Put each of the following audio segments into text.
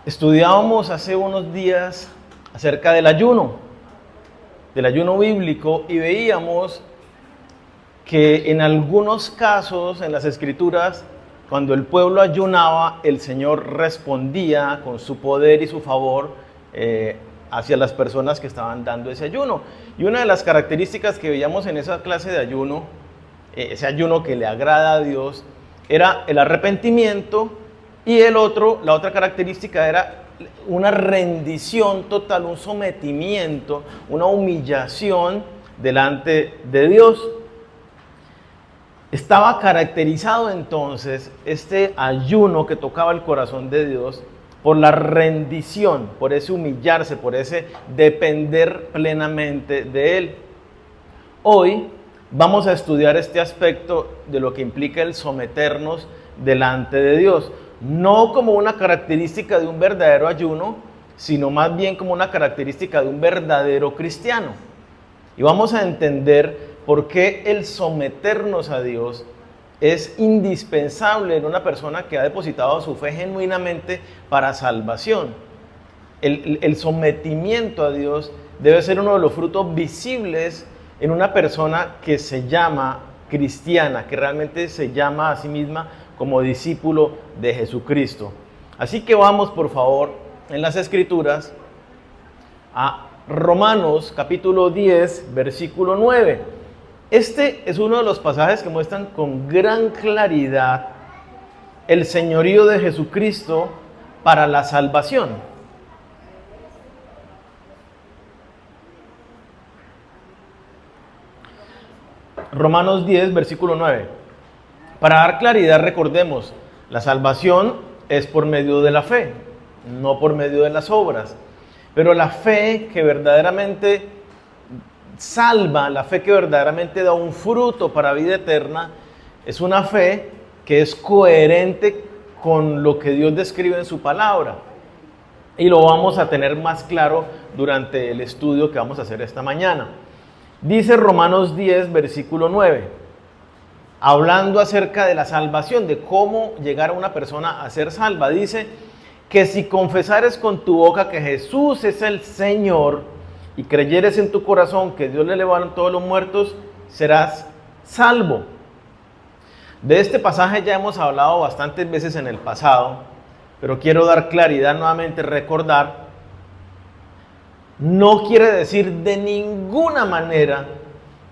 Estudiábamos hace unos días acerca del ayuno bíblico, y veíamos que en algunos casos en las Escrituras, cuando el pueblo ayunaba, el Señor respondía con su poder y su favor hacia las personas que estaban dando ese ayuno. Y una de las características que veíamos en esa clase de ayuno, ese ayuno que le agrada a Dios, era el arrepentimiento, y la otra característica era una rendición total, un sometimiento, una humillación delante de Dios. Estaba caracterizado entonces este ayuno que tocaba el corazón de Dios por la rendición, por ese humillarse, por ese depender plenamente de Él. Hoy vamos a estudiar este aspecto de lo que implica el someternos delante de Dios, no como una característica de un verdadero ayuno, sino más bien como una característica de un verdadero cristiano. Y vamos a entender por qué el someternos a Dios es indispensable en una persona que ha depositado su fe genuinamente para salvación. El sometimiento a Dios debe ser uno de los frutos visibles en una persona que se llama cristiana, que realmente se llama a sí misma como discípulo de Jesucristo. Así que vamos, por favor, en las Escrituras a Romanos capítulo 10, versículo 9. Este es uno de los pasajes que muestran con gran claridad el señorío de Jesucristo para la salvación. Romanos 10, versículo 9. Para dar claridad, recordemos, la salvación es por medio de la fe, no por medio de las obras. Pero la fe que verdaderamente salva, la fe que verdaderamente da un fruto para vida eterna, es una fe que es coherente con lo que Dios describe en su palabra. Y lo vamos a tener más claro durante el estudio que vamos a hacer esta mañana. Dice Romanos 10, versículo 9, hablando acerca de la salvación, de cómo llegar a una persona a ser salva. Dice que si confesares con tu boca que Jesús es el Señor y creyeres en tu corazón que Dios le levantó de los muertos, serás salvo. De este pasaje ya hemos hablado bastantes veces en el pasado, pero quiero dar claridad nuevamente, recordar. No quiere decir de ninguna manera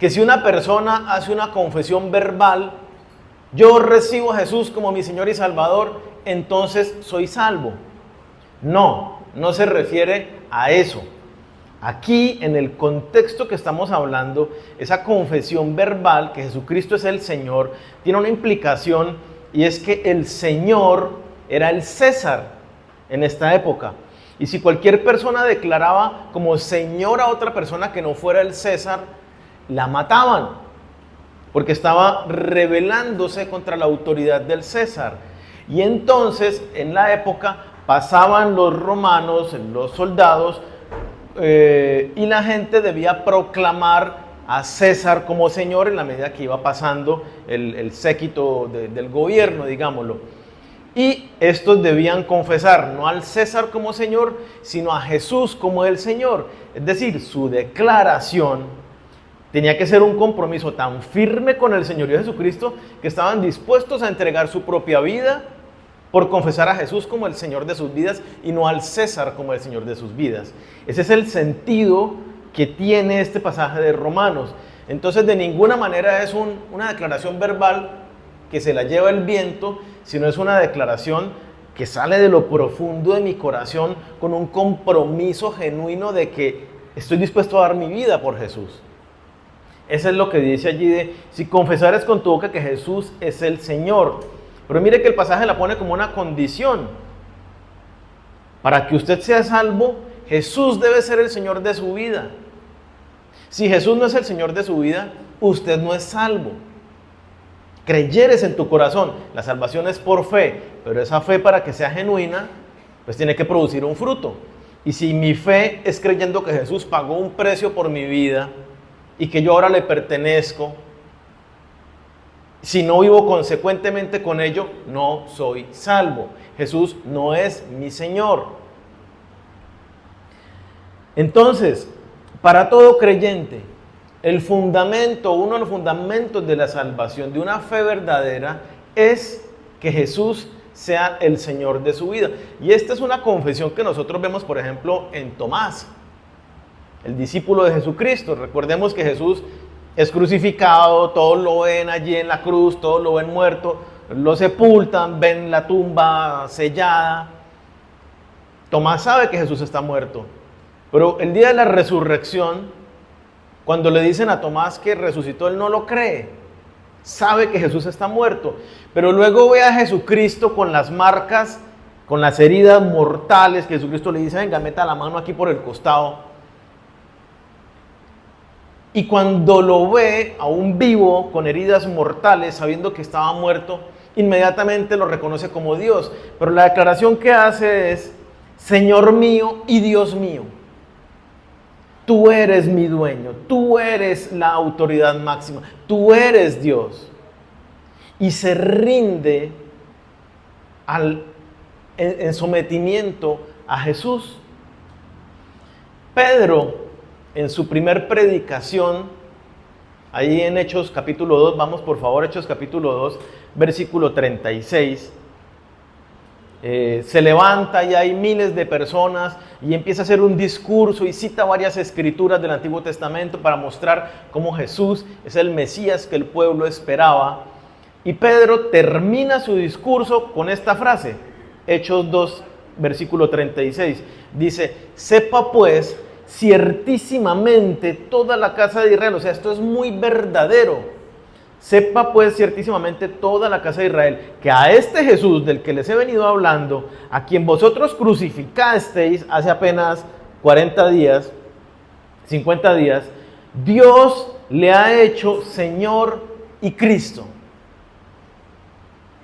que si una persona hace una confesión verbal, yo recibo a Jesús como mi Señor y Salvador, entonces soy salvo. No se refiere a eso. Aquí, en el contexto que estamos hablando, esa confesión verbal que Jesucristo es el Señor, tiene una implicación, y es que el Señor era el César en esta época. Y si cualquier persona declaraba como Señor a otra persona que no fuera el César, la mataban, porque estaba rebelándose contra la autoridad del César. Y entonces, en la época, pasaban los romanos, los soldados, y la gente debía proclamar a César como Señor en la medida que iba pasando el séquito del gobierno, digámoslo. Y estos debían confesar no al César como Señor, sino a Jesús como el Señor. Es decir, su declaración tenía que ser un compromiso tan firme con el Señorío de Jesucristo que estaban dispuestos a entregar su propia vida por confesar a Jesús como el Señor de sus vidas y no al César como el Señor de sus vidas. Ese es el sentido que tiene este pasaje de Romanos. Entonces, de ninguna manera es una declaración verbal que se la lleva el viento, sino es una declaración que sale de lo profundo de mi corazón con un compromiso genuino de que estoy dispuesto a dar mi vida por Jesús. Eso es lo que dice allí de, si confesares con tu boca que Jesús es el Señor. Pero mire que el pasaje la pone como una condición. Para que usted sea salvo, Jesús debe ser el Señor de su vida. Si Jesús no es el Señor de su vida, usted no es salvo. Creyeres en tu corazón, la salvación es por fe, pero esa fe, para que sea genuina, pues tiene que producir un fruto. Y si mi fe es creyendo que Jesús pagó un precio por mi vida y que yo ahora le pertenezco, si no vivo consecuentemente con ello, no soy salvo. Jesús no es mi Señor. Entonces, para todo creyente, el fundamento, uno de los fundamentos de la salvación, de una fe verdadera, es que Jesús sea el Señor de su vida. Y esta es una confesión que nosotros vemos, por ejemplo, en Tomás, el discípulo de Jesucristo. Recordemos que Jesús es crucificado, todos lo ven allí en la cruz, todos lo ven muerto, lo sepultan, ven la tumba sellada. Tomás sabe que Jesús está muerto, pero el día de la resurrección, cuando le dicen a Tomás que resucitó, él no lo cree. Sabe que Jesús está muerto, pero luego ve a Jesucristo con las marcas, con las heridas mortales, que Jesucristo le dice, venga, meta la mano aquí por el costado. Y cuando lo ve aún vivo, con heridas mortales, sabiendo que estaba muerto, inmediatamente lo reconoce como Dios. Pero la declaración que hace es, Señor mío y Dios mío. Tú eres mi dueño, tú eres la autoridad máxima, tú eres Dios. Y se rinde en sometimiento a Jesús. Pedro, en su primer predicación, ahí en Hechos capítulo 2, vamos por favor, Hechos capítulo 2, versículo 36, se levanta y hay miles de personas y empieza a hacer un discurso y cita varias escrituras del Antiguo Testamento para mostrar cómo Jesús es el Mesías que el pueblo esperaba. Y Pedro termina su discurso con esta frase, Hechos 2, versículo 36, dice, sepa pues ciertísimamente toda la casa de Israel, o sea, esto es muy verdadero. Sepa pues ciertísimamente toda la casa de Israel, que a este Jesús del que les he venido hablando, a quien vosotros crucificasteis hace apenas 40 días, 50 días, Dios le ha hecho Señor y Cristo.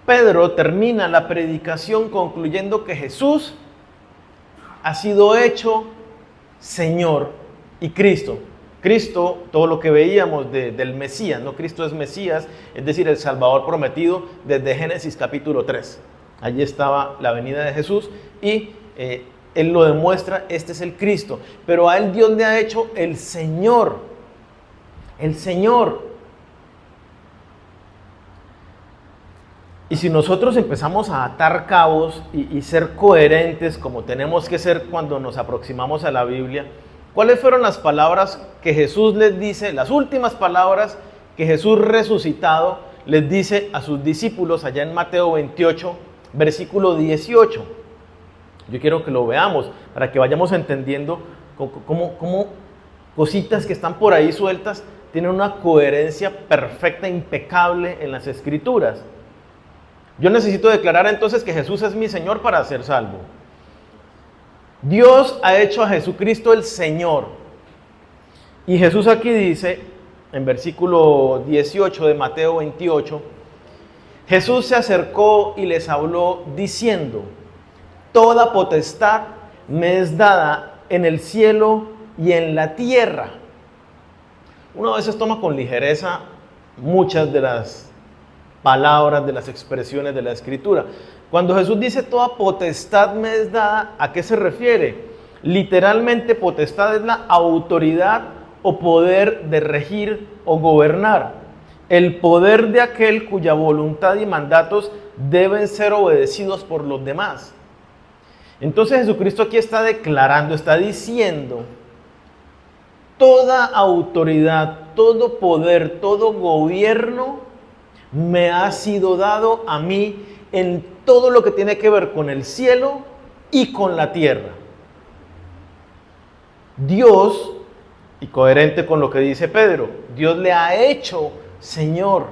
Pedro termina la predicación concluyendo que Jesús ha sido hecho Señor y Cristo. Cristo, todo lo que veíamos del Mesías, ¿no? Cristo es Mesías, es decir, el Salvador prometido desde Génesis capítulo 3. Allí estaba la venida de Jesús y Él lo demuestra, este es el Cristo. Pero a Él Dios le ha hecho el Señor. El Señor. Y si nosotros empezamos a atar cabos y ser coherentes como tenemos que ser cuando nos aproximamos a la Biblia, ¿cuáles fueron las palabras que Jesús les dice, las últimas palabras que Jesús resucitado les dice a sus discípulos allá en Mateo 28, versículo 18? Yo quiero que lo veamos para que vayamos entendiendo cómo cositas que están por ahí sueltas tienen una coherencia perfecta, impecable en las Escrituras. Yo necesito declarar entonces que Jesús es mi Señor para ser salvo. Dios ha hecho a Jesucristo el Señor. Y Jesús aquí dice, en versículo 18 de Mateo 28, Jesús se acercó y les habló diciendo, toda potestad me es dada en el cielo y en la tierra. Uno a veces toma con ligereza muchas de las palabras, de las expresiones de la Escritura. Cuando Jesús dice toda potestad me es dada, ¿a qué se refiere? Literalmente potestad es la autoridad o poder de regir o gobernar. El poder de aquel cuya voluntad y mandatos deben ser obedecidos por los demás. Entonces Jesucristo aquí está declarando, está diciendo, toda autoridad, todo poder, todo gobierno me ha sido dado a mí en todo lo que tiene que ver con el cielo y con la tierra. Dios, y coherente con lo que dice Pedro, Dios le ha hecho Señor,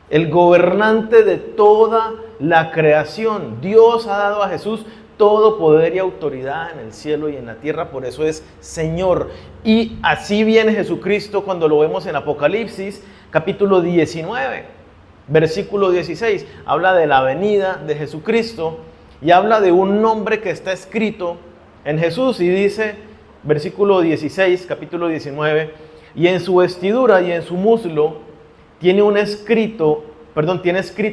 el gobernante de toda la creación. Dios ha dado a Jesús todo poder y autoridad en el cielo y en la tierra, por eso es Señor. Y así viene Jesucristo cuando lo vemos en Apocalipsis, capítulo 19, versículo 16. Habla de la venida de Jesucristo y habla de un nombre que está escrito en Jesús y dice, versículo 16, capítulo 19, y en su vestidura y en su muslo tiene escrito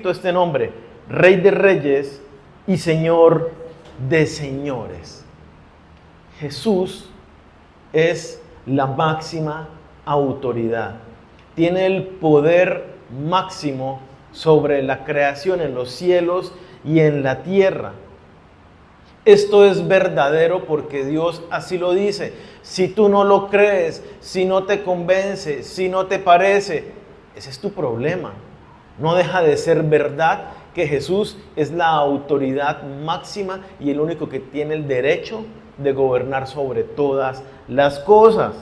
este nombre, Rey de Reyes y Señor de señores. Jesús es la máxima autoridad. Tiene el poder máximo sobre la creación en los cielos y en la tierra. Esto es verdadero porque Dios así lo dice. Si tú no lo crees, si no te convence, si no te parece, ese es tu problema. No deja de ser verdad que Jesús es la autoridad máxima y el único que tiene el derecho de gobernar sobre todas las cosas.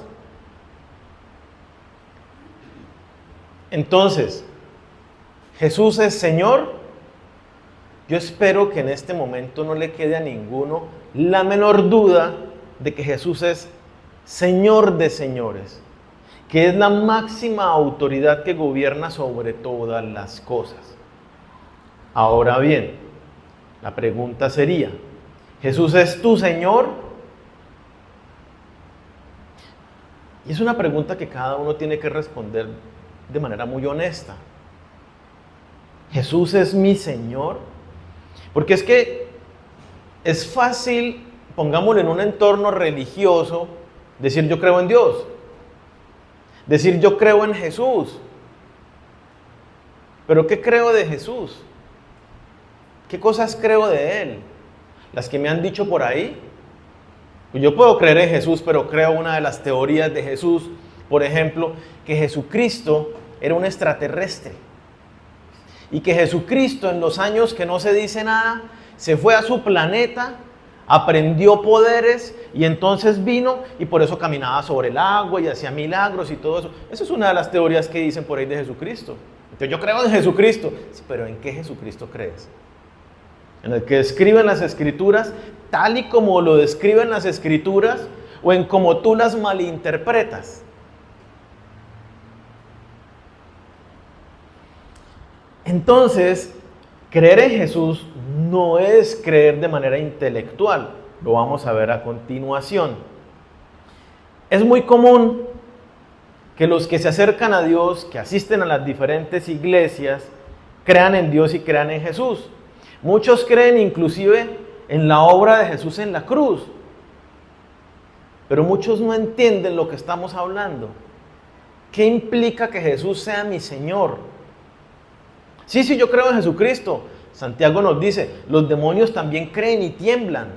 Entonces, ¿Jesús es Señor? Yo espero que en este momento no le quede a ninguno la menor duda de que Jesús es Señor de señores, que es la máxima autoridad que gobierna sobre todas las cosas. Ahora bien, la pregunta sería, ¿Jesús es tu Señor? Y es una pregunta que cada uno tiene que responder de manera muy honesta. ¿Jesús es mi Señor? Porque es que es fácil, pongámoslo en un entorno religioso, decir yo creo en Dios, decir yo creo en Jesús. ¿Pero qué creo de Jesús? ¿Qué cosas creo de Él? Las que me han dicho por ahí. Yo puedo creer en Jesús, pero creo una de las teorías de Jesús, por ejemplo, que Jesucristo era un extraterrestre. Y que Jesucristo en los años que no se dice nada, se fue a su planeta, aprendió poderes y entonces vino y por eso caminaba sobre el agua y hacía milagros y todo eso. Esa es una de las teorías que dicen por ahí de Jesucristo. Entonces yo creo en Jesucristo, sí, pero ¿en qué Jesucristo crees? ¿En el que describen las Escrituras tal y como lo describen las Escrituras o en cómo tú las malinterpretas? Entonces, creer en Jesús no es creer de manera intelectual. Lo vamos a ver a continuación. Es muy común que los que se acercan a Dios, que asisten a las diferentes iglesias, crean en Dios y crean en Jesús. Muchos creen inclusive en la obra de Jesús en la cruz. Pero muchos no entienden lo que estamos hablando. ¿Qué implica que Jesús sea mi Señor? Sí, yo creo en Jesucristo. Santiago nos dice, los demonios también creen y tiemblan.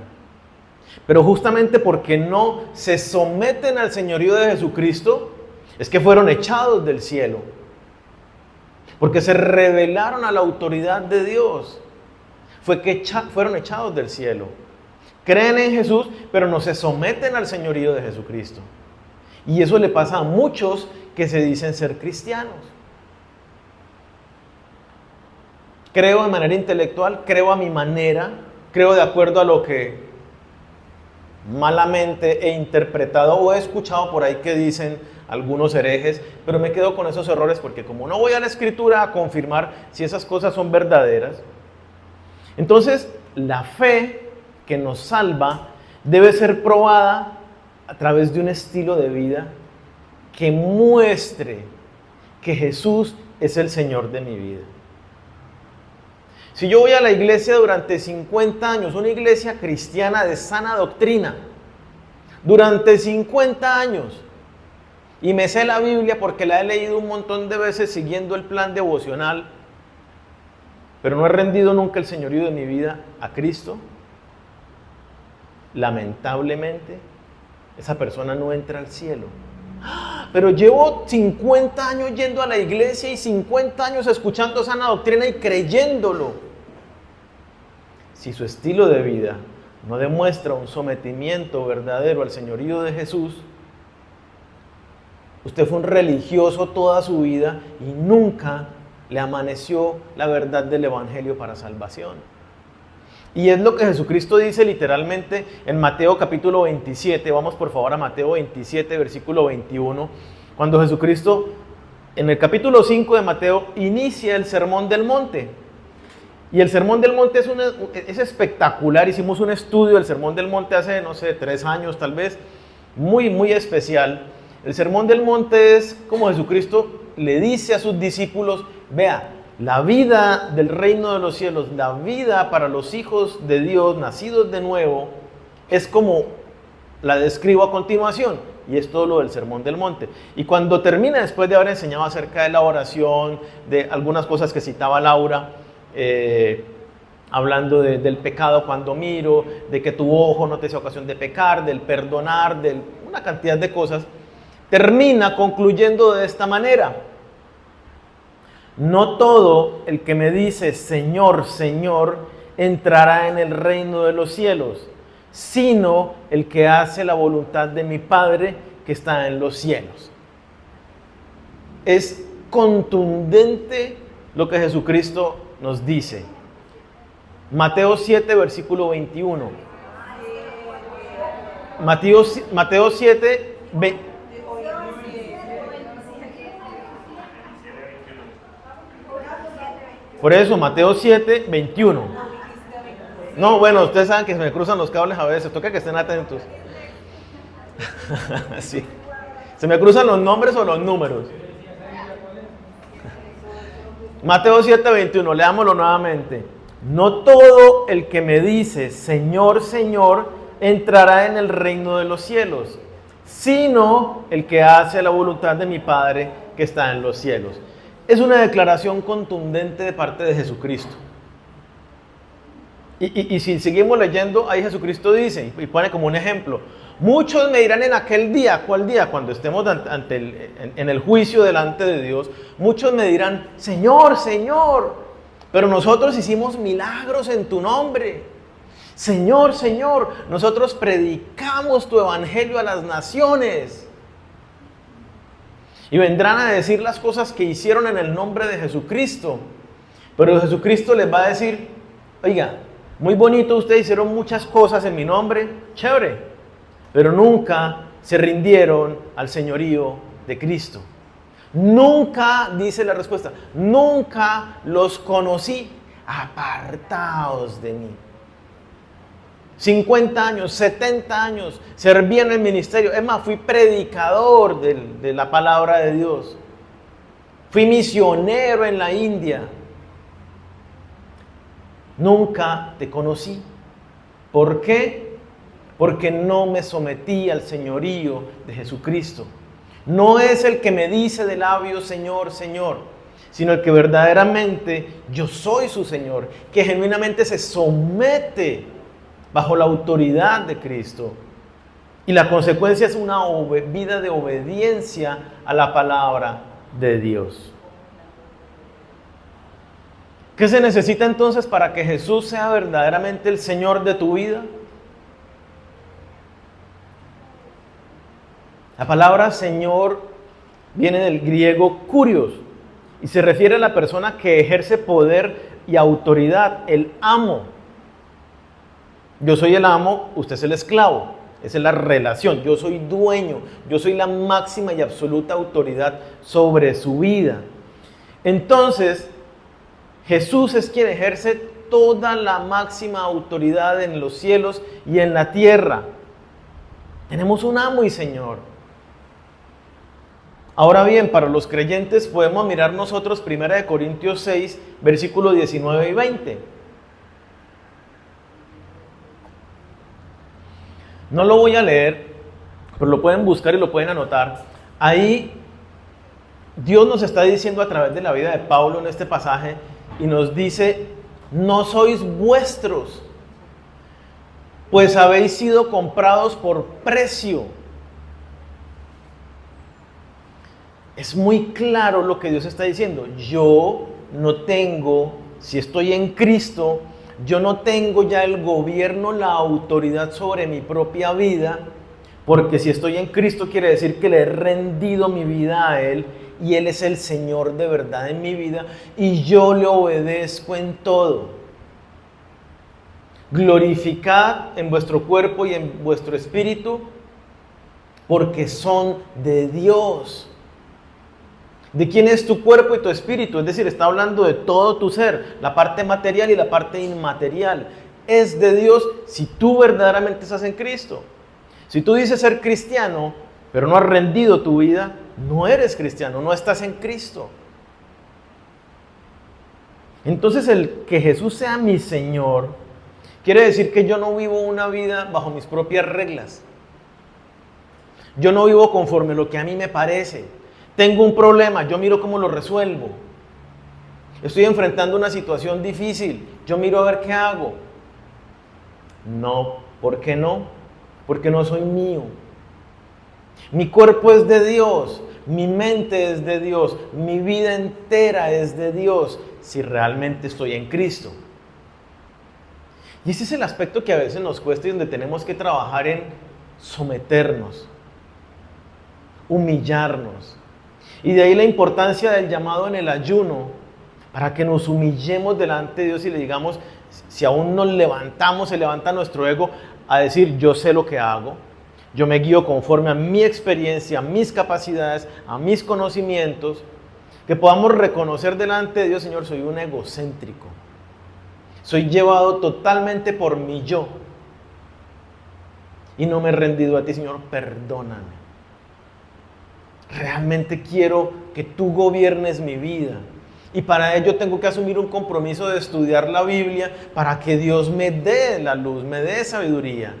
Pero justamente porque no se someten al señorío de Jesucristo, es que fueron echados del cielo. Porque se rebelaron a la autoridad de Dios. Fue que fueron echados del cielo. Creen en Jesús, pero no se someten al señorío de Jesucristo. Y eso le pasa a muchos que se dicen ser cristianos. Creo de manera intelectual, creo a mi manera, creo de acuerdo a lo que malamente he interpretado o he escuchado por ahí que dicen algunos herejes, pero me quedo con esos errores porque como no voy a la Escritura a confirmar si esas cosas son verdaderas, entonces la fe que nos salva debe ser probada a través de un estilo de vida que muestre que Jesús es el Señor de mi vida. Si yo voy a la iglesia durante 50 años, una iglesia cristiana de sana doctrina, durante 50 años, y me sé la Biblia porque la he leído un montón de veces siguiendo el plan devocional, pero no he rendido nunca el señorío de mi vida a Cristo, lamentablemente, esa persona no entra al cielo. Pero llevo 50 años yendo a la iglesia y 50 años escuchando sana doctrina y creyéndolo. Si su estilo de vida no demuestra un sometimiento verdadero al señorío de Jesús, usted fue un religioso toda su vida y nunca le amaneció la verdad del Evangelio para salvación. Y es lo que Jesucristo dice literalmente en Mateo capítulo 27. Vamos por favor a Mateo 27, versículo 21. Cuando Jesucristo, en el capítulo 5 de Mateo, inicia el Sermón del Monte. Y el Sermón del Monte es espectacular. Hicimos un estudio del Sermón del Monte hace, 3 años tal vez. Muy, muy especial. El Sermón del Monte es como Jesucristo le dice a sus discípulos, vea, La vida del reino de los cielos, la vida para los hijos de Dios, nacidos de nuevo, es como la describo a continuación. Y es todo lo del Sermón del Monte. Y cuando termina, después de haber enseñado acerca de la oración, de algunas cosas que citaba Laura, hablando del pecado cuando miro, de que tu ojo no te sea ocasión de pecar, del perdonar, de una cantidad de cosas, termina concluyendo de esta manera: no todo el que me dice Señor, Señor, entrará en el reino de los cielos, sino el que hace la voluntad de mi Padre que está en los cielos. Es contundente lo que Jesucristo nos dice. Mateo 7, versículo 21. Mateo 7, por eso, Mateo 7, 21. No, bueno, ustedes saben que se me cruzan los cables a veces, toca que estén atentos. Sí. Se me cruzan los nombres o los números. Mateo 7, 21, leámoslo nuevamente. No todo el que me dice Señor, Señor, entrará en el reino de los cielos, sino el que hace la voluntad de mi Padre que está en los cielos. Es una declaración contundente de parte de Jesucristo. Y si seguimos leyendo, ahí Jesucristo dice, y pone como un ejemplo: muchos me dirán en aquel día. ¿Cuál día? Cuando estemos en el juicio delante de Dios. Muchos me dirán, Señor, Señor, pero nosotros hicimos milagros en tu nombre. Señor, Señor, nosotros predicamos tu evangelio a las naciones. Y vendrán a decir las cosas que hicieron en el nombre de Jesucristo. Pero Jesucristo les va a decir, oiga, muy bonito, ustedes hicieron muchas cosas en mi nombre, chévere, pero nunca se rindieron al señorío de Cristo. Nunca, dice la respuesta, nunca los conocí, apartaos de mí. 50 años, 70 años, serví en el ministerio. Es más, fui predicador de la palabra de Dios. Fui misionero en la India. Nunca te conocí. ¿Por qué? Porque no me sometí al señorío de Jesucristo. No es el que me dice de labios Señor, Señor, sino el que verdaderamente yo soy su Señor, que genuinamente se somete bajo la autoridad de Cristo. Y la consecuencia es una vida de obediencia a la palabra de Dios. ¿Qué se necesita entonces para que Jesús sea verdaderamente el Señor de tu vida? La palabra Señor viene del griego kurios y se refiere a la persona que ejerce poder y autoridad, el amo. Yo soy el amo, usted es el esclavo. Esa es la relación. Yo soy dueño, yo soy la máxima y absoluta autoridad sobre su vida. Entonces, Jesús es quien ejerce toda la máxima autoridad en los cielos y en la tierra. Tenemos un amo y Señor. Ahora bien, para los creyentes podemos mirar nosotros 1 Corintios 6, versículos 19 y 20. No lo voy a leer, pero lo pueden buscar y lo pueden anotar. Ahí Dios nos está diciendo a través de la vida de Pablo en este pasaje y nos dice, no sois vuestros, pues habéis sido comprados por precio. Es muy claro lo que Dios está diciendo. Yo no tengo, si estoy en Cristo, yo no tengo ya el gobierno, la autoridad sobre mi propia vida, porque si estoy en Cristo quiere decir que le he rendido mi vida a Él y Él es el Señor de verdad en mi vida y yo le obedezco en todo. Glorificad en vuestro cuerpo y en vuestro espíritu, porque son de Dios. ¿De quién es tu cuerpo y tu espíritu? Es decir, está hablando de todo tu ser, la parte material y la parte inmaterial. Es de Dios si tú verdaderamente estás en Cristo. Si tú dices ser cristiano, pero no has rendido tu vida, no eres cristiano, no estás en Cristo. Entonces el que Jesús sea mi Señor quiere decir que yo no vivo una vida bajo mis propias reglas. Yo no vivo conforme a lo que a mí me parece. Tengo un problema, yo miro cómo lo resuelvo. Estoy enfrentando una situación difícil, yo miro a ver qué hago. No, ¿por qué no? Porque no soy mío. Mi cuerpo es de Dios, mi mente es de Dios, mi vida entera es de Dios, si realmente estoy en Cristo. Y ese es el aspecto que a veces nos cuesta y donde tenemos que trabajar en someternos, humillarnos. Y de ahí la importancia del llamado en el ayuno, para que nos humillemos delante de Dios y le digamos, si aún nos levantamos, se levanta nuestro ego a decir, yo sé lo que hago, yo me guío conforme a mi experiencia, a mis capacidades, a mis conocimientos, que podamos reconocer delante de Dios, Señor, soy un egocéntrico, soy llevado totalmente por mi yo y no me he rendido a ti, Señor, perdóname. Realmente quiero que tú gobiernes mi vida. Y para ello tengo que asumir un compromiso de estudiar la Biblia para que Dios me dé la luz, me dé sabiduría.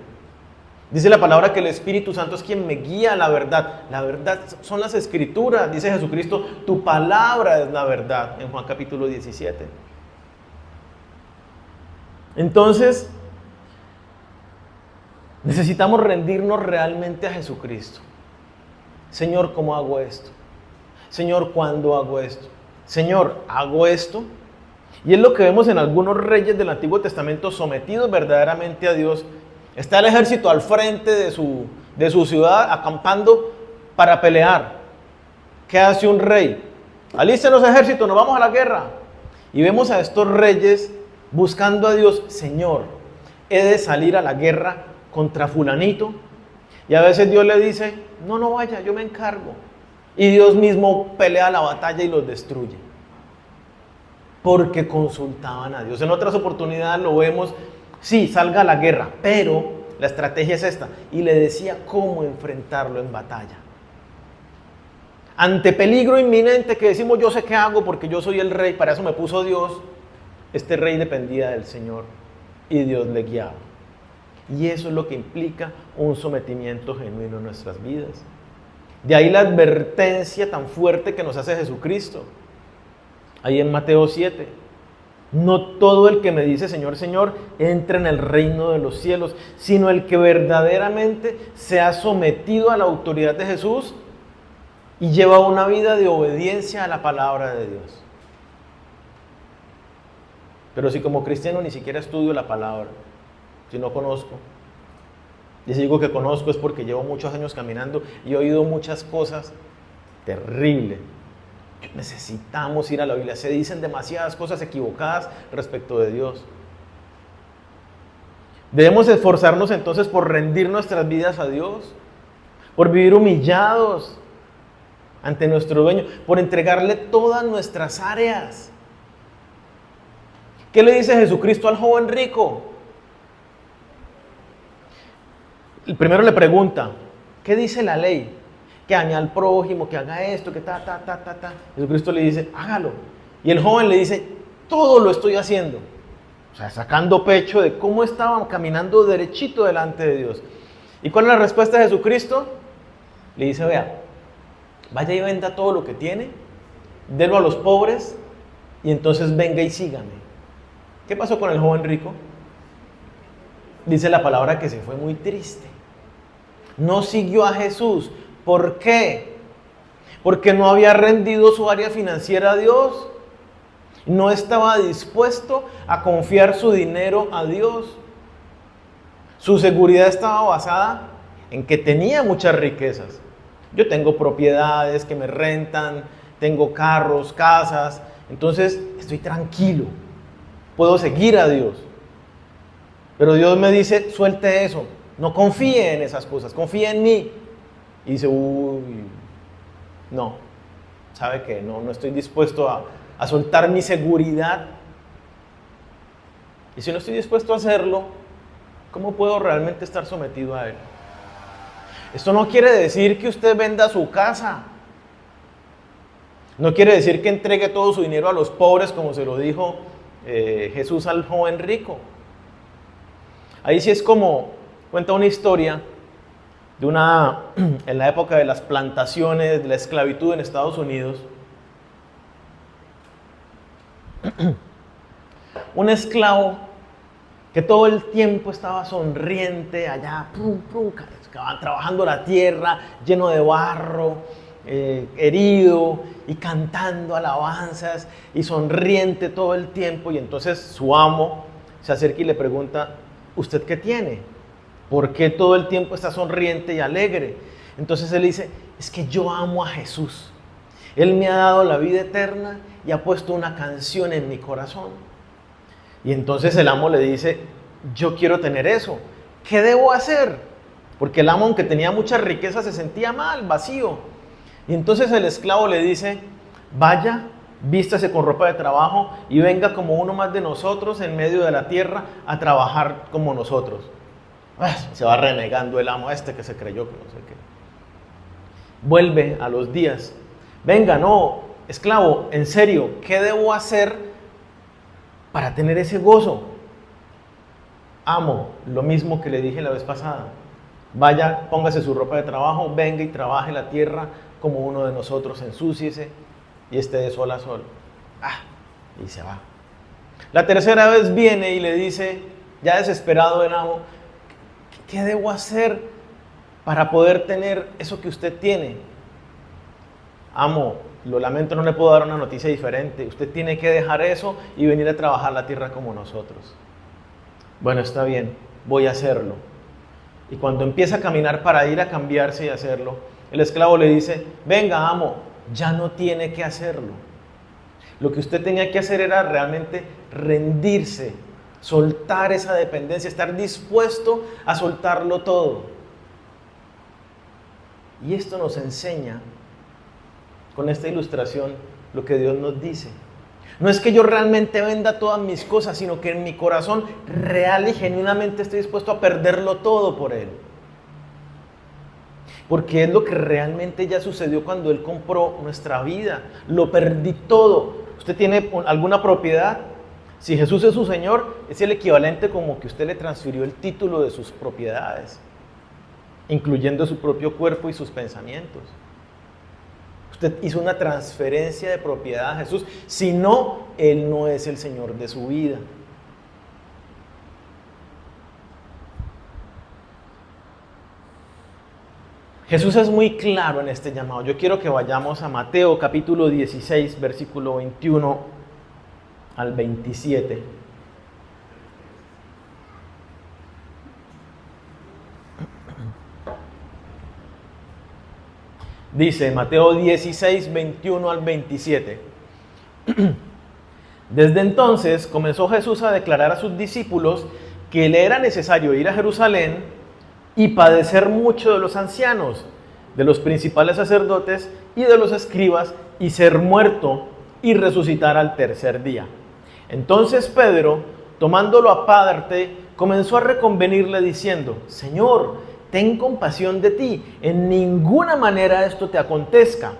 Dice la palabra que el Espíritu Santo es quien me guía a la verdad. La verdad son las Escrituras. Dice Jesucristo, tu palabra es la verdad, en Juan capítulo 17. Entonces, necesitamos rendirnos realmente a Jesucristo. Señor, ¿cómo hago esto? Señor, ¿cuándo hago esto? Señor, ¿hago esto? Y es lo que vemos en algunos reyes del Antiguo Testamento sometidos verdaderamente a Dios. Está el ejército al frente de su ciudad acampando para pelear. ¿Qué hace un rey? Alisten los ejércitos, nos vamos a la guerra. Y vemos a estos reyes buscando a Dios. Señor, he de salir a la guerra contra fulanito. Y a veces Dios le dice, no vaya, yo me encargo. Y Dios mismo pelea la batalla y los destruye. Porque consultaban a Dios. En otras oportunidades lo vemos, sí, salga a la guerra, pero la estrategia es esta. Y le decía cómo enfrentarlo en batalla. Ante peligro inminente que decimos, yo sé qué hago porque yo soy el rey, para eso me puso Dios. Este rey dependía del Señor y Dios le guiaba. Y eso es lo que implica un sometimiento genuino en nuestras vidas. De ahí la advertencia tan fuerte que nos hace Jesucristo. Ahí en Mateo 7. No todo el que me dice Señor, Señor, entra en el reino de los cielos, sino el que verdaderamente se ha sometido a la autoridad de Jesús y lleva una vida de obediencia a la palabra de Dios. Pero si como cristiano ni siquiera estudio la palabra, si no conozco, y si digo que conozco es porque llevo muchos años caminando y he oído muchas cosas terribles. Necesitamos ir a la Biblia. Se dicen demasiadas cosas equivocadas respecto de Dios. Debemos esforzarnos entonces por rendir nuestras vidas a Dios, por vivir humillados ante nuestro dueño, por entregarle todas nuestras áreas. ¿Qué le dice Jesucristo al joven rico? El primero le pregunta, ¿qué dice la ley? Que ame al prójimo, que haga esto, que ta. Jesucristo le dice, hágalo. Y el joven le dice, todo lo estoy haciendo. O sea, sacando pecho de cómo estaban caminando derechito delante de Dios. ¿Y cuál es la respuesta de Jesucristo? Le dice, vea, vaya y venda todo lo que tiene, délo a los pobres y entonces venga y sígame. ¿Qué pasó con el joven rico? Dice la palabra que se fue muy triste. No siguió a Jesús. ¿Por qué? Porque no había rendido su área financiera a Dios. No estaba dispuesto a confiar su dinero a Dios. Su seguridad estaba basada en que tenía muchas riquezas. Yo tengo propiedades que me rentan, tengo carros, casas, entonces estoy tranquilo. Puedo seguir a Dios. Pero Dios me dice, suelte eso. No confíe en esas cosas, confíe en mí. Y dice, no, sabe que no estoy dispuesto a soltar mi seguridad. Y si no estoy dispuesto a hacerlo, ¿cómo puedo realmente estar sometido a Él? Esto no quiere decir que usted venda su casa. No quiere decir que entregue todo su dinero a los pobres, como se lo dijo Jesús al joven rico. Ahí sí es como, cuenta una historia de en la época de las plantaciones, de la esclavitud en Estados Unidos. Un esclavo que todo el tiempo estaba sonriente allá, trabajando la tierra, lleno de barro, herido y cantando alabanzas y sonriente todo el tiempo. Y entonces su amo se acerca y le pregunta: ¿usted qué tiene? ¿Por qué todo el tiempo está sonriente y alegre? Entonces él dice: es que yo amo a Jesús. Él me ha dado la vida eterna y ha puesto una canción en mi corazón. Y entonces el amo le dice: yo quiero tener eso. ¿Qué debo hacer? Porque el amo, aunque tenía mucha riqueza, se sentía mal, vacío. Y entonces el esclavo le dice: vaya, vístase con ropa de trabajo y venga como uno más de nosotros en medio de la tierra a trabajar como nosotros. Se va renegando el amo que se creyó que no sé qué. Vuelve a los días. Venga, no, esclavo, en serio, ¿qué debo hacer para tener ese gozo? Amo, lo mismo que le dije la vez pasada. Vaya, póngase su ropa de trabajo, venga y trabaje la tierra como uno de nosotros, ensúciese y esté de sol a sol. Y se va. La tercera vez viene y le dice, ya desesperado el amo: ¿qué debo hacer para poder tener eso que usted tiene? Amo, lo lamento, no le puedo dar una noticia diferente. Usted tiene que dejar eso y venir a trabajar la tierra como nosotros. Bueno, está bien, voy a hacerlo. Y cuando empieza a caminar para ir a cambiarse y hacerlo, el esclavo le dice: venga, amo, ya no tiene que hacerlo. Lo que usted tenía que hacer era realmente rendirse, soltar esa dependencia, estar dispuesto a soltarlo todo. Y esto nos enseña con esta ilustración lo que Dios nos dice. No es que yo realmente venda todas mis cosas, sino que en mi corazón real y genuinamente estoy dispuesto a perderlo todo por Él. Porque es lo que realmente ya sucedió cuando Él compró nuestra vida. Lo perdí todo. ¿Usted tiene alguna propiedad? Si Jesús es su Señor, es el equivalente como que usted le transfirió el título de sus propiedades, incluyendo su propio cuerpo y sus pensamientos. Usted hizo una transferencia de propiedad a Jesús. Si no, Él no es el Señor de su vida. Jesús es muy claro en este llamado. Yo quiero que vayamos a Mateo capítulo 16, versículo 21 al 27. Dice Mateo 16, 21 al 27. Desde entonces comenzó Jesús a declarar a sus discípulos que le era necesario ir a Jerusalén y padecer mucho de los ancianos, de los principales sacerdotes y de los escribas, y ser muerto y resucitar al tercer día. Entonces Pedro, tomándolo aparte, comenzó a reconvenirle diciendo: Señor, ten compasión de ti, en ninguna manera esto te acontezca.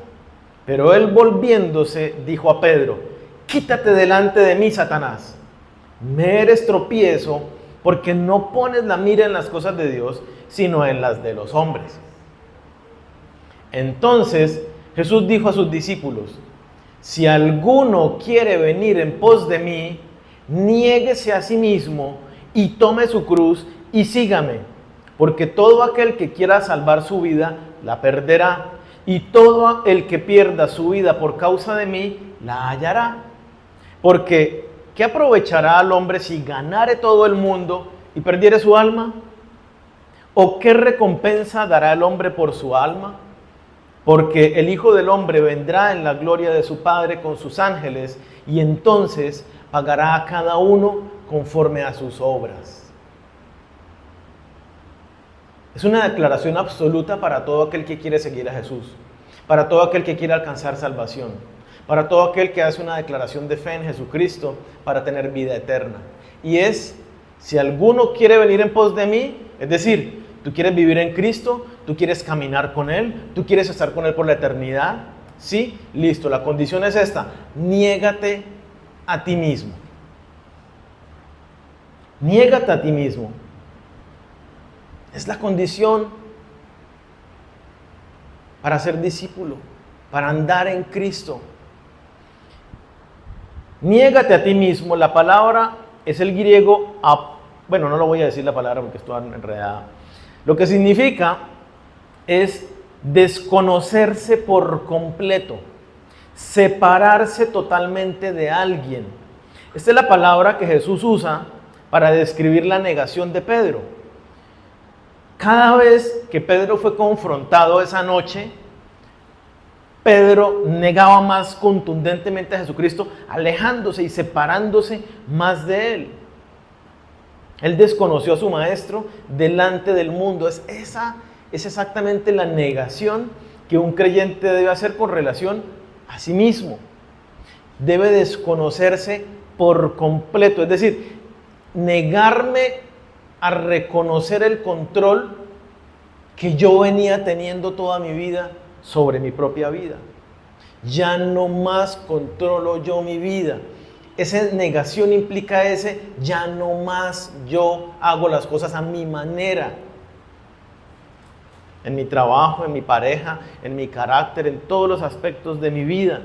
Pero él, volviéndose, dijo a Pedro: quítate delante de mí, Satanás. Me eres tropiezo, porque no pones la mira en las cosas de Dios, sino en las de los hombres. Entonces Jesús dijo a sus discípulos: si alguno quiere venir en pos de mí, niéguese a sí mismo y tome su cruz y sígame. Porque todo aquel que quiera salvar su vida, la perderá. Y todo el que pierda su vida por causa de mí, la hallará. Porque, ¿qué aprovechará al hombre si ganare todo el mundo y perdiere su alma? ¿O qué recompensa dará el hombre por su alma? Porque el Hijo del Hombre vendrá en la gloria de su Padre con sus ángeles, y entonces pagará a cada uno conforme a sus obras. Es una declaración absoluta para todo aquel que quiere seguir a Jesús, para todo aquel que quiere alcanzar salvación, para todo aquel que hace una declaración de fe en Jesucristo para tener vida eterna. Y es: si alguno quiere venir en pos de mí, es decir, tú quieres vivir en Cristo, tú quieres caminar con Él, tú quieres estar con Él por la eternidad, ¿sí? Listo, la condición es esta: niégate a ti mismo. Niégate a ti mismo. Es la condición para ser discípulo, para andar en Cristo. Niégate a ti mismo. La palabra es el griego, bueno, no lo voy a decir la palabra porque estoy enredada. Lo que significa es desconocerse por completo, separarse totalmente de alguien. Esta es la palabra que Jesús usa para describir la negación de Pedro. Cada vez que Pedro fue confrontado esa noche, Pedro negaba más contundentemente a Jesucristo, alejándose y separándose más de él. Él desconoció a su maestro delante del mundo. Es exactamente la negación que un creyente debe hacer con relación a sí mismo. Debe desconocerse por completo, es decir, negarme a reconocer el control que yo venía teniendo toda mi vida sobre mi propia vida. Ya no más controlo yo mi vida. Esa negación implica ya no más yo hago las cosas a mi manera. En mi trabajo, en mi pareja, en mi carácter, en todos los aspectos de mi vida.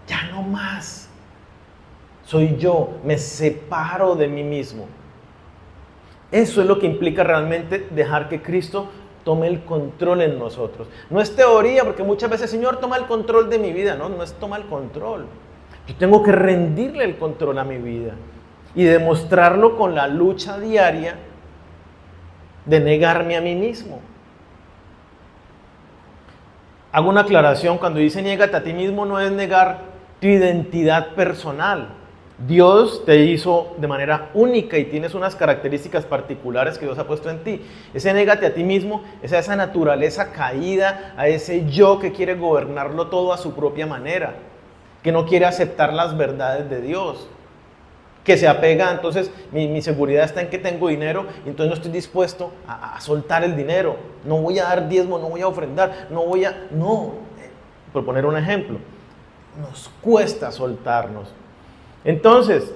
Ya no más. Soy yo, me separo de mí mismo. Eso es lo que implica realmente dejar que Cristo tome el control en nosotros. No es teoría, porque muchas veces, Señor, toma el control de mi vida. No es toma el control. Yo tengo que rendirle el control a mi vida y demostrarlo con la lucha diaria de negarme a mí mismo. Hago una aclaración, cuando dice niégate a ti mismo, no es negar tu identidad personal. Dios te hizo de manera única y tienes unas características particulares que Dios ha puesto en ti. Ese niégate a ti mismo es a esa naturaleza caída, a ese yo que quiere gobernarlo todo a su propia manera, que no quiere aceptar las verdades de Dios, que se apega, entonces mi seguridad está en que tengo dinero, y entonces no estoy dispuesto a soltar el dinero, no voy a dar diezmo, no voy a ofrendar, por poner un ejemplo, nos cuesta soltarnos. Entonces,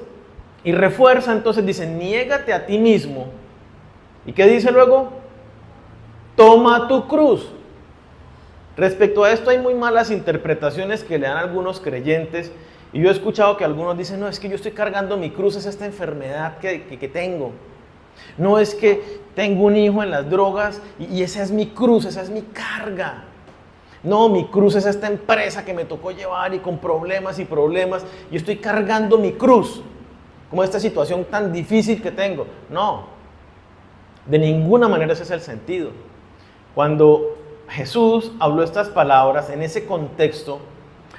y refuerza, entonces dice, niégate a ti mismo. ¿Y qué dice luego? Toma tu cruz. Respecto a esto hay muy malas interpretaciones que le dan algunos creyentes, y yo he escuchado que algunos dicen, no, es que yo estoy cargando mi cruz, es esta enfermedad que tengo. No, es que tengo un hijo en las drogas y esa es mi cruz, esa es mi carga. No, mi cruz es esta empresa que me tocó llevar y con problemas y problemas. Yo estoy cargando mi cruz, como esta situación tan difícil que tengo. No, de ninguna manera ese es el sentido. Cuando Jesús habló estas palabras en ese contexto,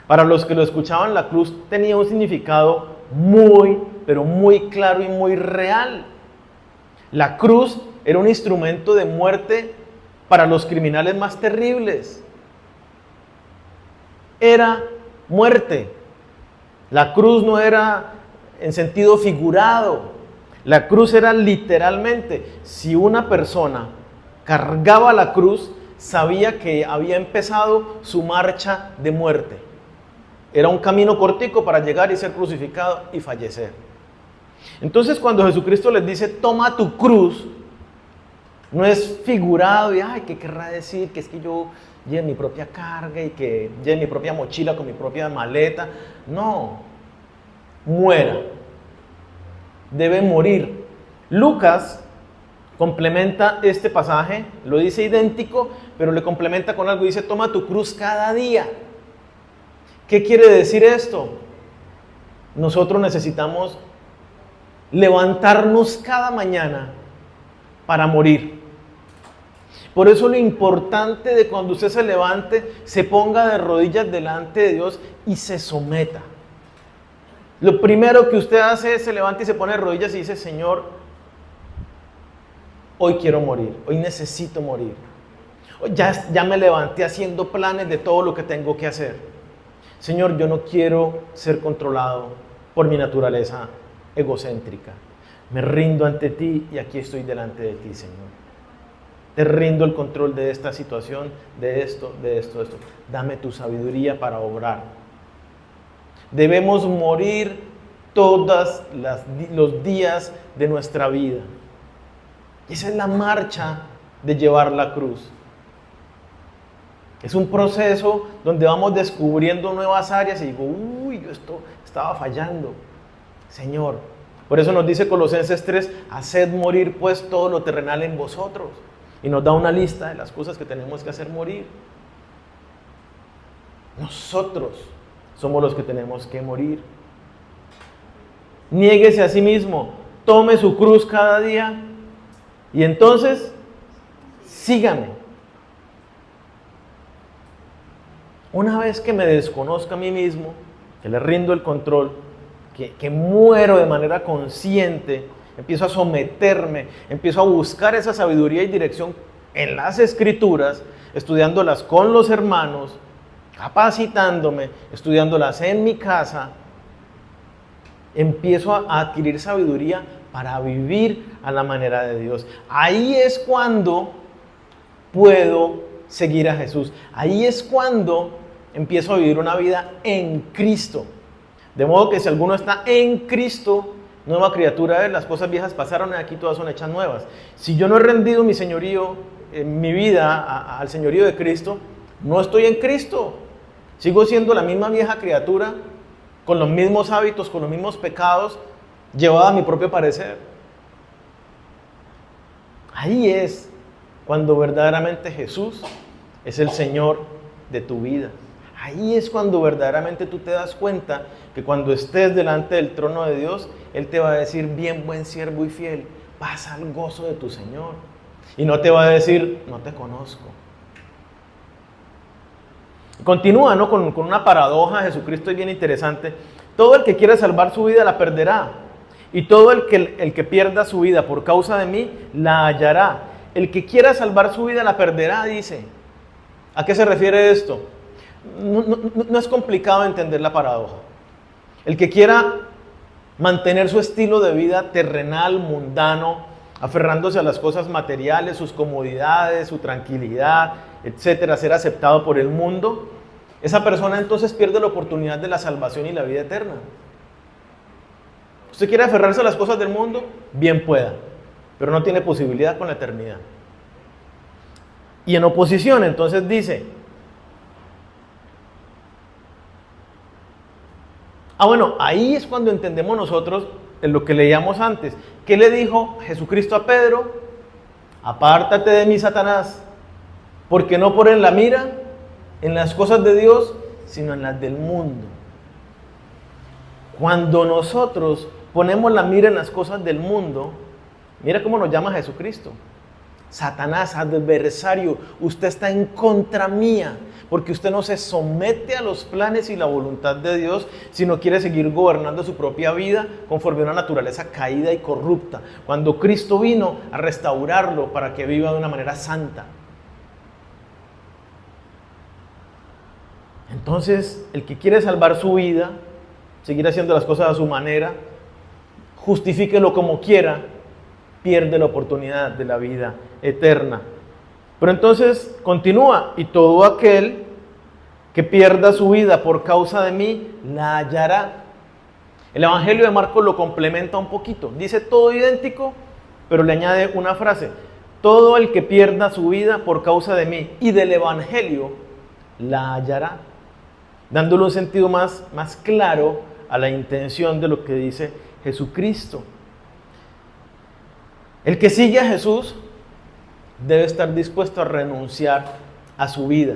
para los que lo escuchaban, la cruz tenía un significado muy, pero muy claro y muy real. La cruz era un instrumento de muerte para los criminales más terribles. Era muerte. La cruz no era en sentido figurado. La cruz era literalmente. Si una persona cargaba la cruz, sabía que había empezado su marcha de muerte. Era un camino cortico para llegar y ser crucificado y fallecer. Entonces, cuando Jesucristo les dice, toma tu cruz, no es figurado y, ¿qué querrá decir? Que es que yo lleve mi propia carga y que lleve mi propia mochila con mi propia maleta. No, muera. Debe morir. Lucas complementa este pasaje, lo dice idéntico, pero le complementa con algo, dice, toma tu cruz cada día. ¿Qué quiere decir esto? Nosotros necesitamos levantarnos cada mañana para morir. Por eso lo importante de cuando usted se levante, se ponga de rodillas delante de Dios y se someta. Lo primero que usted hace es se levanta y se pone de rodillas y dice, Señor, hoy quiero morir, hoy necesito morir. Ya me levanté haciendo planes de todo lo que tengo que hacer. Señor, yo no quiero ser controlado por mi naturaleza egocéntrica. Me rindo ante ti y aquí estoy delante de ti, Señor. Te rindo el control de esta situación, de esto. Dame tu sabiduría para obrar. Debemos morir todos los días de nuestra vida. Esa es la marcha de llevar la cruz. Es un proceso donde vamos descubriendo nuevas áreas y digo, uy, yo esto estaba fallando. Señor, por eso nos dice Colosenses 3, haced morir pues todo lo terrenal en vosotros. Y nos da una lista de las cosas que tenemos que hacer morir. Nosotros somos los que tenemos que morir. Niéguese a sí mismo, tome su cruz cada día y entonces sígame. Una vez que me desconozca a mí mismo, que le rindo el control, que muero de manera consciente, empiezo a someterme, empiezo a buscar esa sabiduría y dirección en las Escrituras, estudiándolas con los hermanos, capacitándome, estudiándolas en mi casa, empiezo a adquirir sabiduría para vivir a la manera de Dios. Ahí es cuando puedo seguir a Jesús. Ahí es cuando empiezo a vivir una vida en Cristo. De modo que si alguno está en Cristo, nueva criatura es, las cosas viejas pasaron y aquí todas son hechas nuevas. Si yo no he rendido mi señorío, mi vida al señorío de Cristo, no estoy en Cristo. Sigo siendo la misma vieja criatura, con los mismos hábitos, con los mismos pecados, llevada a mi propio parecer. Ahí es cuando verdaderamente Jesús es el Señor de tu vida. Ahí es cuando verdaderamente tú te das cuenta que cuando estés delante del trono de Dios, Él te va a decir, bien, buen siervo y fiel, pasa al gozo de tu Señor. Y no te va a decir, no te conozco. Continúa, ¿no? con una paradoja. Jesucristo es bien interesante. Todo el que quiera salvar su vida la perderá. Y todo el que pierda su vida por causa de mí, la hallará. El que quiera salvar su vida la perderá, dice. ¿A qué se refiere esto? No es complicado entender la paradoja. El que quiera mantener su estilo de vida terrenal, mundano, aferrándose a las cosas materiales, sus comodidades, su tranquilidad, etcétera, ser aceptado por el mundo, esa persona entonces pierde la oportunidad de la salvación y la vida eterna. ¿Usted quiere aferrarse a las cosas del mundo? Bien pueda, pero no tiene posibilidad con la eternidad. Y en oposición, entonces dice, bueno, ahí es cuando entendemos nosotros en lo que leíamos antes. ¿Qué le dijo Jesucristo a Pedro? Apártate de mí, Satanás, porque no ponen la mira en las cosas de Dios, sino en las del mundo. Cuando nosotros ponemos la mira en las cosas del mundo, mira cómo nos llama Jesucristo. Satanás, adversario, usted está en contra mía, porque usted no se somete a los planes y la voluntad de Dios, sino quiere seguir gobernando su propia vida conforme a una naturaleza caída y corrupta, cuando Cristo vino a restaurarlo para que viva de una manera santa. Entonces, el que quiere salvar su vida, seguir haciendo las cosas a su manera, justifíquelo como quiera, pierde la oportunidad de la vida eterna. Pero entonces continúa, y todo aquel que pierda su vida por causa de mí, la hallará. El Evangelio de Marcos lo complementa un poquito, dice todo idéntico, pero le añade una frase: todo el que pierda su vida por causa de mí y del Evangelio, la hallará, dándole un sentido más claro a la intención de lo que dice Jesucristo. El que sigue a Jesús debe estar dispuesto a renunciar a su vida,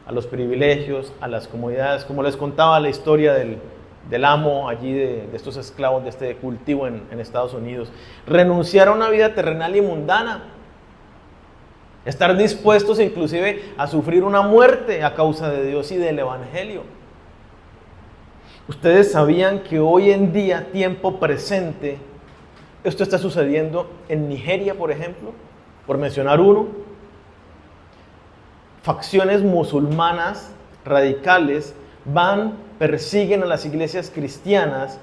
a los privilegios, a las comodidades. Como les contaba la historia del amo allí de estos esclavos de este cultivo en Estados Unidos. Renunciar a una vida terrenal y mundana. Estar dispuestos inclusive a sufrir una muerte a causa de Dios y del Evangelio. Ustedes sabían que hoy en día, tiempo presente, esto está sucediendo en Nigeria, por ejemplo, por mencionar uno. Facciones musulmanas radicales persiguen a las iglesias cristianas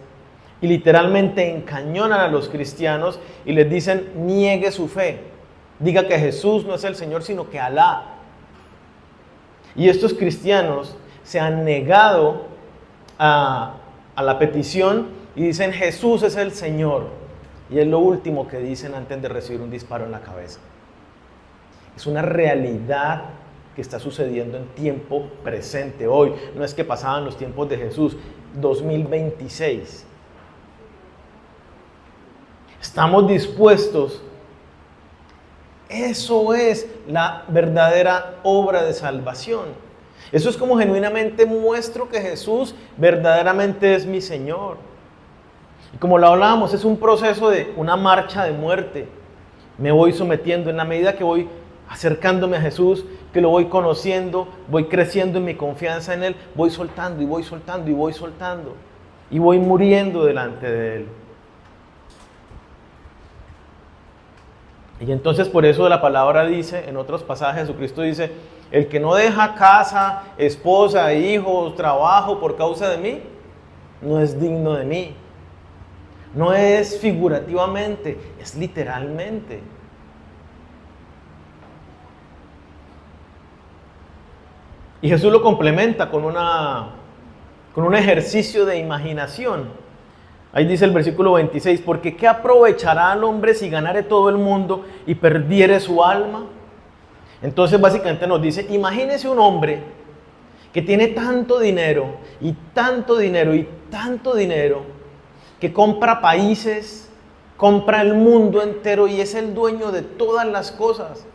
y literalmente encañonan a los cristianos y les dicen: niegue su fe, diga que Jesús no es el Señor, sino que Alá. Y estos cristianos se han negado a la petición y dicen Jesús es el Señor. Y es lo último que dicen antes de recibir un disparo en la cabeza. Es una realidad que está sucediendo en tiempo presente hoy. No es que pasaban los tiempos de Jesús, 2026. Estamos dispuestos. Eso es la verdadera obra de salvación. Eso es como genuinamente muestro que Jesús verdaderamente es mi Señor. Y como lo hablábamos, es un proceso de una marcha de muerte. Me voy sometiendo en la medida que voy acercándome a Jesús, que lo voy conociendo, voy creciendo en mi confianza en Él, voy soltando y voy soltando y voy soltando. Y voy muriendo delante de Él. Y entonces por eso la palabra dice, en otros pasajes Jesucristo dice, el que no deja casa, esposa, hijos, trabajo por causa de mí, no es digno de mí. No es figurativamente, es literalmente. Y Jesús lo complementa con un ejercicio de imaginación. Ahí dice el versículo 26, porque ¿qué aprovechará al hombre si ganare todo el mundo y perdiere su alma? Entonces básicamente nos dice, imagínese un hombre que tiene tanto dinero y tanto dinero y tanto dinero, que compra países, compra el mundo entero y es el dueño de todas las cosas.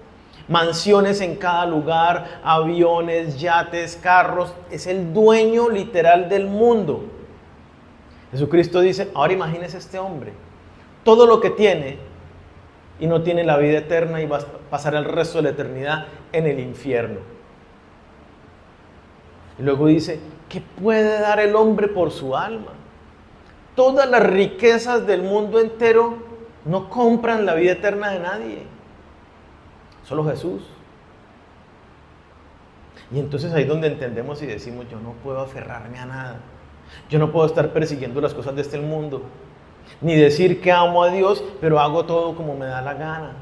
Mansiones en cada lugar, aviones, yates, carros, es el dueño literal del mundo. Jesucristo dice, ahora imagínese este hombre, todo lo que tiene y no tiene la vida eterna y va a pasar el resto de la eternidad en el infierno. Y luego dice, ¿qué puede dar el hombre por su alma? Todas las riquezas del mundo entero no compran la vida eterna de nadie, solo Jesús. Y entonces ahí es donde entendemos y decimos, yo no puedo aferrarme a nada. Yo no puedo estar persiguiendo las cosas de este mundo, ni decir que amo a Dios, pero hago todo como me da la gana.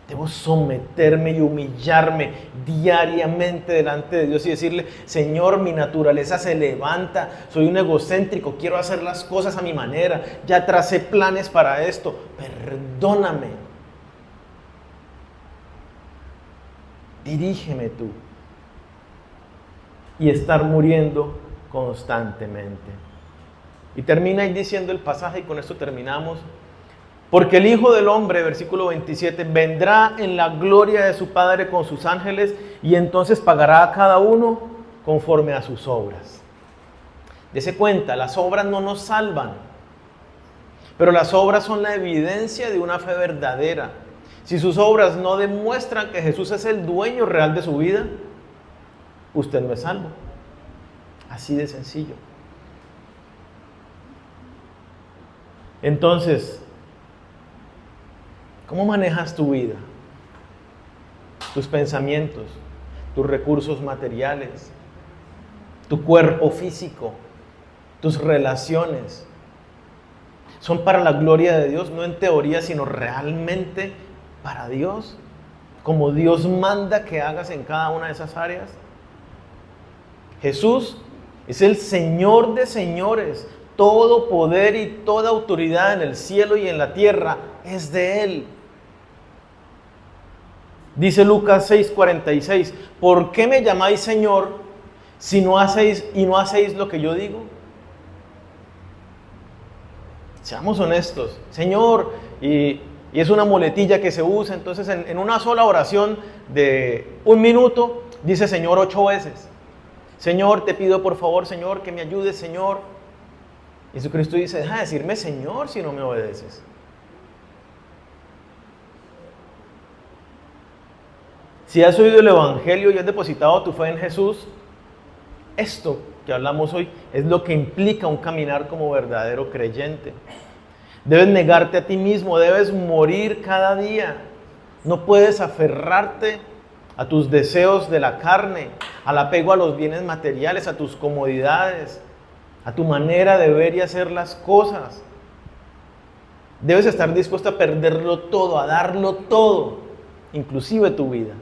Debo someterme y humillarme diariamente delante de Dios y decirle, Señor, mi naturaleza se levanta, soy un egocéntrico, quiero hacer las cosas a mi manera, ya tracé planes para esto, perdóname. Dirígeme tú. Y estar muriendo constantemente. Y termina ahí diciendo el pasaje, y con esto terminamos. Porque el Hijo del Hombre, versículo 27, vendrá en la gloria de su Padre con sus ángeles, y entonces pagará a cada uno conforme a sus obras. Dese cuenta, las obras no nos salvan, pero las obras son la evidencia de una fe verdadera. Si sus obras no demuestran que Jesús es el dueño real de su vida, usted no es salvo. Así de sencillo. Entonces, ¿cómo manejas tu vida? Tus pensamientos, tus recursos materiales, tu cuerpo físico, tus relaciones. ¿Son para la gloria de Dios? No en teoría, sino realmente para Dios, como Dios manda que hagas en cada una de esas áreas. Jesús es el Señor de señores. Todo poder y toda autoridad en el cielo y en la tierra es de Él. Dice Lucas 6:46, ¿por qué me llamáis Señor si no hacéis lo que yo digo? Seamos honestos, Señor, y es una muletilla que se usa, entonces en una sola oración de 1 minuto, dice Señor 8 veces. Señor, te pido por favor, Señor, que me ayudes, Señor. Jesucristo dice, deja de decirme Señor si no me obedeces. Si has oído el Evangelio y has depositado tu fe en Jesús, esto que hablamos hoy es lo que implica un caminar como verdadero creyente. Debes negarte a ti mismo, debes morir cada día. No puedes aferrarte a tus deseos de la carne, al apego a los bienes materiales, a tus comodidades, a tu manera de ver y hacer las cosas. Debes estar dispuesto a perderlo todo, a darlo todo, inclusive tu vida,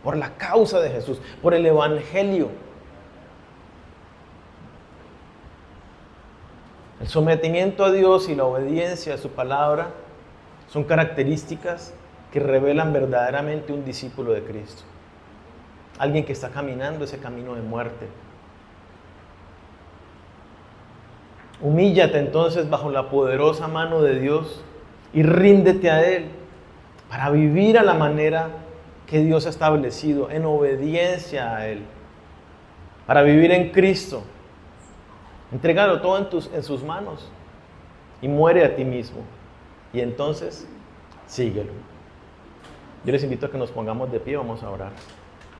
por la causa de Jesús, por el Evangelio. El sometimiento a Dios y la obediencia a su palabra son características que revelan verdaderamente un discípulo de Cristo. Alguien que está caminando ese camino de muerte. Humíllate entonces bajo la poderosa mano de Dios y ríndete a Él para vivir a la manera que Dios ha establecido, en obediencia a Él, para vivir en Cristo. Entrégalo todo en sus manos y muere a ti mismo. Y entonces, síguelo. Yo les invito a que nos pongamos de pie, vamos a orar.